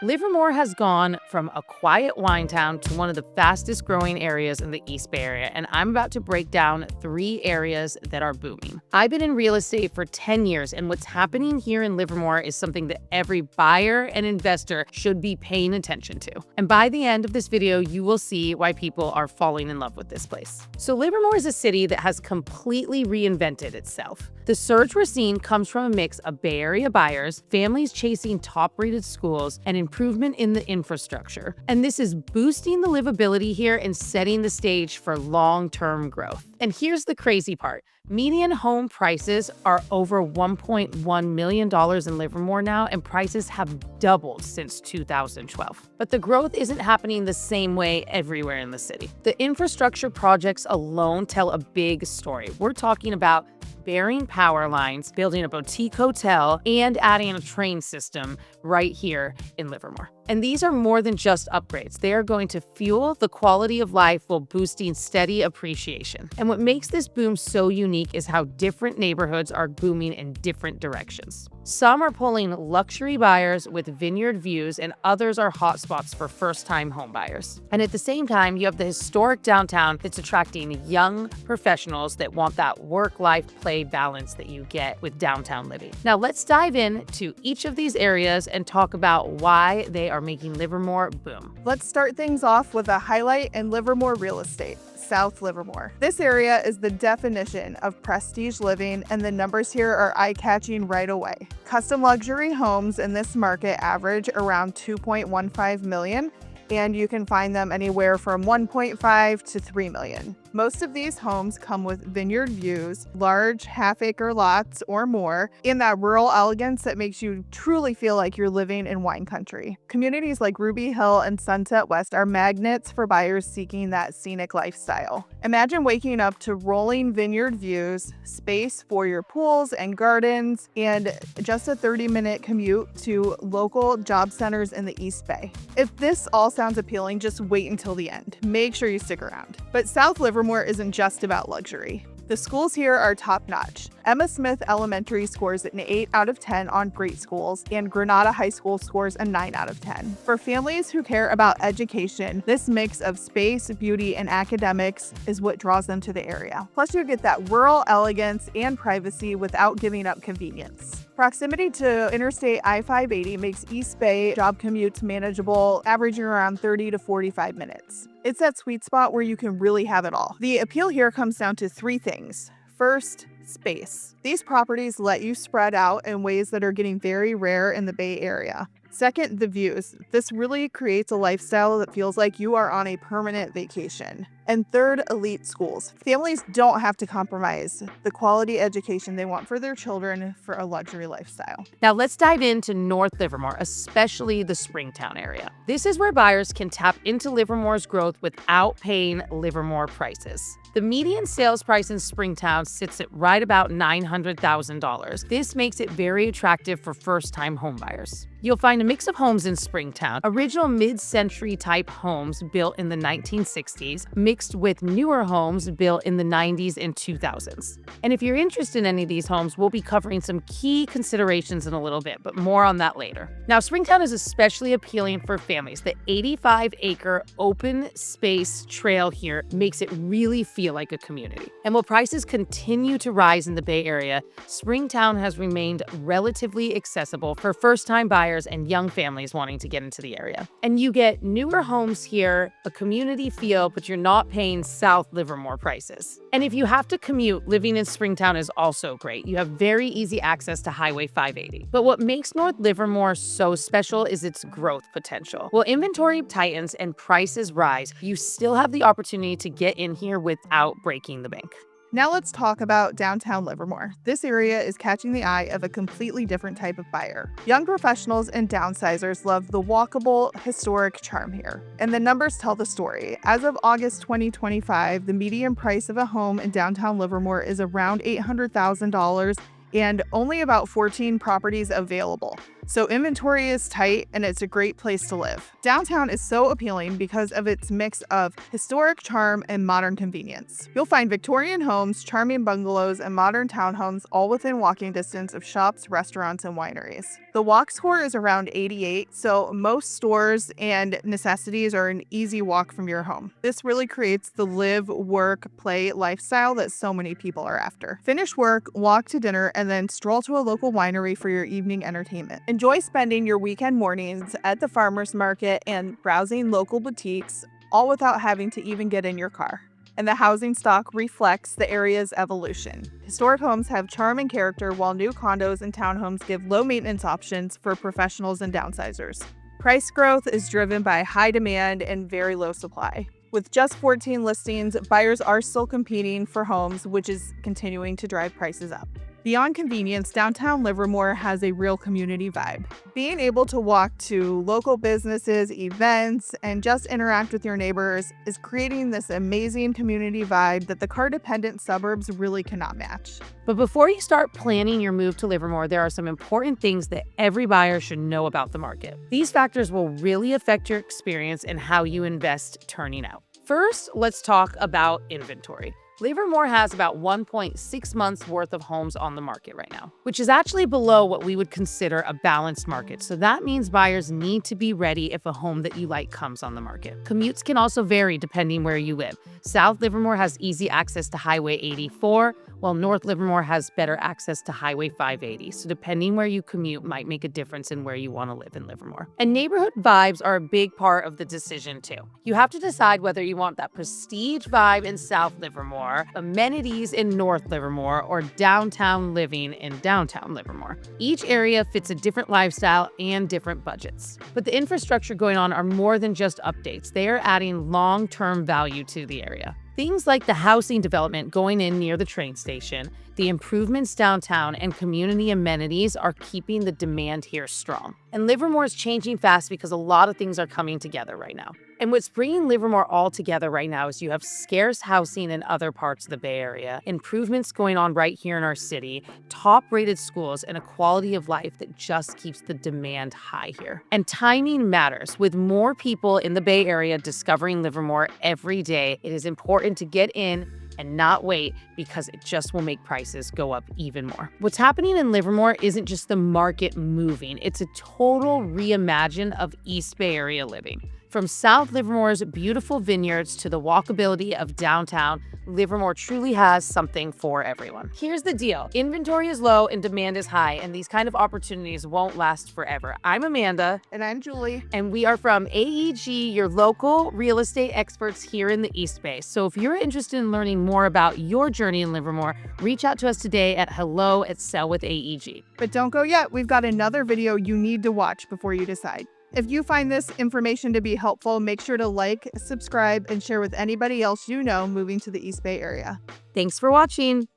Livermore has gone from a quiet wine town to one of the fastest growing areas in the East Bay Area, and I'm about to break down 3 areas that are booming. I've been in real estate for 10 years, and what's happening here in Livermore is something that every buyer and investor should be paying attention to. And by the end of this video, you will see why people are falling in love with this place. So Livermore is a city that has completely reinvented itself. The surge we're seeing comes from a mix of Bay Area buyers, families chasing top-rated schools, and improvement in the infrastructure. And this is boosting the livability here and setting the stage for long-term growth. And here's the crazy part. Median home prices are over $1.1 million in Livermore now, and prices have doubled since 2012. But the growth isn't happening the same way everywhere in the city. The infrastructure projects alone tell a big story. We're talking about burying power lines, building a boutique hotel, and adding a train system right here in Livermore. And these are more than just upgrades. They are going to fuel the quality of life while boosting steady appreciation. And what makes this boom so unique is how different neighborhoods are booming in different directions. Some are pulling luxury buyers with vineyard views, and others are hotspots for first-time home buyers. And at the same time, you have the historic downtown that's attracting young professionals that want that work-life play balance that you get with downtown living. Now let's dive into each of these areas and talk about why they are making Livermore boom. Let's start things off with a highlight in Livermore real estate. South Livermore. This area is the definition of prestige living, and the numbers here are eye-catching right away. Custom luxury homes in this market average around $2.15 million, and you can find them anywhere from $1.5 to $3 million. Most of these homes come with vineyard views, large half-acre lots or more, and that rural elegance that makes you truly feel like you're living in wine country. Communities like Ruby Hill and Sunset West are magnets for buyers seeking that scenic lifestyle. Imagine waking up to rolling vineyard views, space for your pools and gardens, and just a 30-minute commute to local job centers in the East Bay. If this all sounds appealing, just wait until the end. Make sure you stick around. But South Livermore isn't just about luxury. The schools here are top-notch. Emma Smith Elementary scores an 8 out of 10 on Great Schools, and Granada High School scores a 9 out of 10. For families who care about education, this mix of space, beauty, and academics is what draws them to the area. Plus, you get that rural elegance and privacy without giving up convenience. Proximity to Interstate I-580 makes East Bay job commutes manageable, averaging around 30 to 45 minutes. It's that sweet spot where you can really have it all. The appeal here comes down to 3 things. First, space. These properties let you spread out in ways that are getting very rare in the Bay Area. Second, the views. This really creates a lifestyle that feels like you are on a permanent vacation. And third, elite schools. Families don't have to compromise the quality education they want for their children for a luxury lifestyle. Now let's dive into North Livermore, especially the Springtown area. This is where buyers can tap into Livermore's growth without paying Livermore prices. The median sales price in Springtown sits at right about $900,000. This makes it very attractive for first-time homebuyers. You'll find a mix of homes in Springtown, original mid-century type homes built in the 1960s, mixed with newer homes built in the 90s and 2000s. And if you're interested in any of these homes, we'll be covering some key considerations in a little bit, but more on that later. Now, Springtown is especially appealing for families. The 85-acre open space trail here makes it really feel like a community. And while prices continue to rise in the Bay Area, Springtown has remained relatively accessible for first-time buyers and young families wanting to get into the area. And you get newer homes here, a community feel, but you're not paying South Livermore prices. And if you have to commute, living in Springtown is also great. You have very easy access to Highway 580. But what makes North Livermore so special is its growth potential. While inventory tightens and prices rise, you still have the opportunity to get in here without breaking the bank. Now let's talk about downtown Livermore. This area is catching the eye of a completely different type of buyer. Young professionals and downsizers love the walkable, historic charm here. And the numbers tell the story. As of August 2025, the median price of a home in downtown Livermore is around $800,000 and only about 14 properties available. So inventory is tight and it's a great place to live. Downtown is so appealing because of its mix of historic charm and modern convenience. You'll find Victorian homes, charming bungalows, and modern townhomes all within walking distance of shops, restaurants, and wineries. The walk score is around 88, so most stores and necessities are an easy walk from your home. This really creates the live, work, play lifestyle that so many people are after. Finish work, walk to dinner, and then stroll to a local winery for your evening entertainment. Enjoy spending your weekend mornings at the farmers market and browsing local boutiques, all without having to even get in your car. And the housing stock reflects the area's evolution. Historic homes have charm and character, while new condos and townhomes give low maintenance options for professionals and downsizers. Price growth is driven by high demand and very low supply. With just 14 listings, buyers are still competing for homes, which is continuing to drive prices up. Beyond convenience, downtown Livermore has a real community vibe. Being able to walk to local businesses, events, and just interact with your neighbors is creating this amazing community vibe that the car-dependent suburbs really cannot match. But before you start planning your move to Livermore, there are some important things that every buyer should know about the market. These factors will really affect your experience and how you invest turning out. First, let's talk about inventory. Livermore has about 1.6 months worth of homes on the market right now, which is actually below what we would consider a balanced market. So that means buyers need to be ready if a home that you like comes on the market. Commutes can also vary depending where you live. South Livermore has easy access to Highway 84, while North Livermore has better access to Highway 580. So depending where you commute might make a difference in where you want to live in Livermore. And neighborhood vibes are a big part of the decision too. You have to decide whether you want that prestige vibe in South Livermore, amenities in North Livermore, or downtown living in downtown Livermore. Each area fits a different lifestyle and different budgets. But the infrastructure going on are more than just updates. They are adding long-term value to the area. Things like the housing development going in near the train station, the improvements downtown, and community amenities are keeping the demand here strong. And Livermore is changing fast because a lot of things are coming together right now. And what's bringing Livermore all together right now is you have scarce housing in other parts of the Bay Area, improvements going on right here in our city, top-rated schools, and a quality of life that just keeps the demand high here. And timing matters. With more people in the Bay Area discovering Livermore every day, it is important to get in and not wait, because it just will make prices go up even more. What's happening in Livermore isn't just the market moving, it's a total reimagine of East Bay Area living. From South Livermore's beautiful vineyards to the walkability of downtown, Livermore truly has something for everyone. Here's the deal. Inventory is low and demand is high, and these kind of opportunities won't last forever. I'm Amanda. And I'm Julie. And we are from AEG, your local real estate experts here in the East Bay. So if you're interested in learning more about your journey in Livermore, reach out to us today at hello@sellwithaeg. But don't go yet. We've got another video you need to watch before you decide. If you find this information to be helpful, make sure to like, subscribe, and share with anybody else you know moving to the East Bay Area. Thanks for watching.